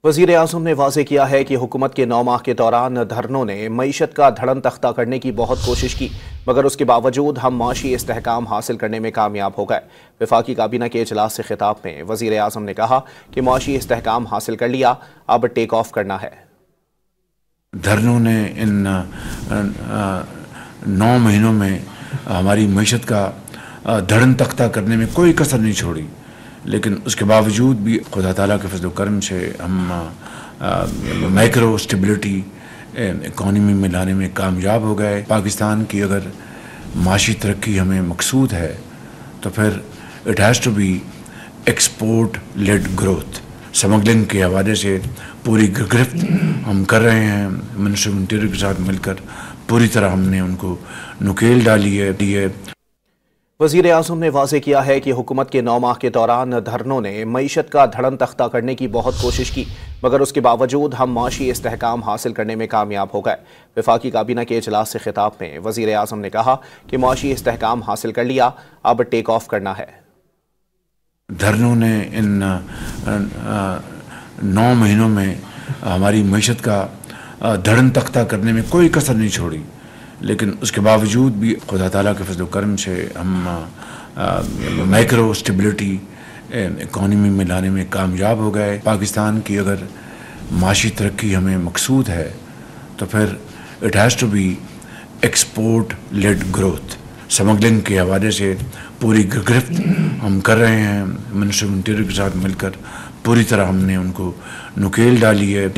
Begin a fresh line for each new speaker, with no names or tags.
वज़ीर आज़म ने वाज़ेह किया है कि हुकूमत के 9 माह के दौरान धरनों ने मईशत का धड़न तख्ता करने की बहुत कोशिश की, मगर उसके बावजूद हम माशी इस्तेहकाम हासिल करने में कामयाब हो गए। वफाकी काबीना के इजलास से खिताब में वज़ीर आज़म ने कहा कि माशी इस्तेहकाम हासिल कर लिया, अब टेक ऑफ करना है।
धरनों ने इन 9 महीनों में हमारी मईशत का धड़न तख्ता करने में कोई कसर नहीं छोड़ी, लेकिन उसके बावजूद भी खुदा ताला के फजल करम से हम माइक्रो स्टेबिलिटी इकॉनमी में लाने में कामयाब हो गए। पाकिस्तान की अगर माशी तरक्की हमें मकसूद है तो फिर it has to be export led growth. Smuggling के हवाले से पूरी गिरफ्त हम कर रहे हैं, मिनिस्टर ऑफ इंटीरियर के साथ मिलकर पूरी तरह हमने उनको नुकेल डाली है।
वज़ीर आज़म ने वाज़ेह किया है कि हुकूमत के 9 माह के दौरान धरनों ने मईशत का धड़न तख्ता करने की बहुत कोशिश की, मगर उसके बावजूद हम माशी इस्तेहकाम हासिल करने में कामयाब हो गए। वफाकी काबीना के इजलास से खिताब में वज़ीर आज़म ने कहा कि माशी इस्तेहकाम हासिल कर लिया, अब टेक ऑफ करना है।
धरनों ने इन 9 महीनों में हमारी मईशत का धड़न तख्ता करने में कोई कसर नहीं छोड़ी, लेकिन उसके बावजूद भी खुदा ताला के फजल करम से हम माइक्रो स्टेबिलिटी इकॉनमी में लाने में कामयाब हो गए। पाकिस्तान की अगर माशी तरक्की हमें मकसूद है तो फिर it has to be export led growth. Smuggling के हवाले से पूरी गिरफ्त हम कर रहे हैं, मिनिस्टर ऑफ इंटीरियर के साथ मिलकर पूरी तरह हमने उनको नुकेल डाली है।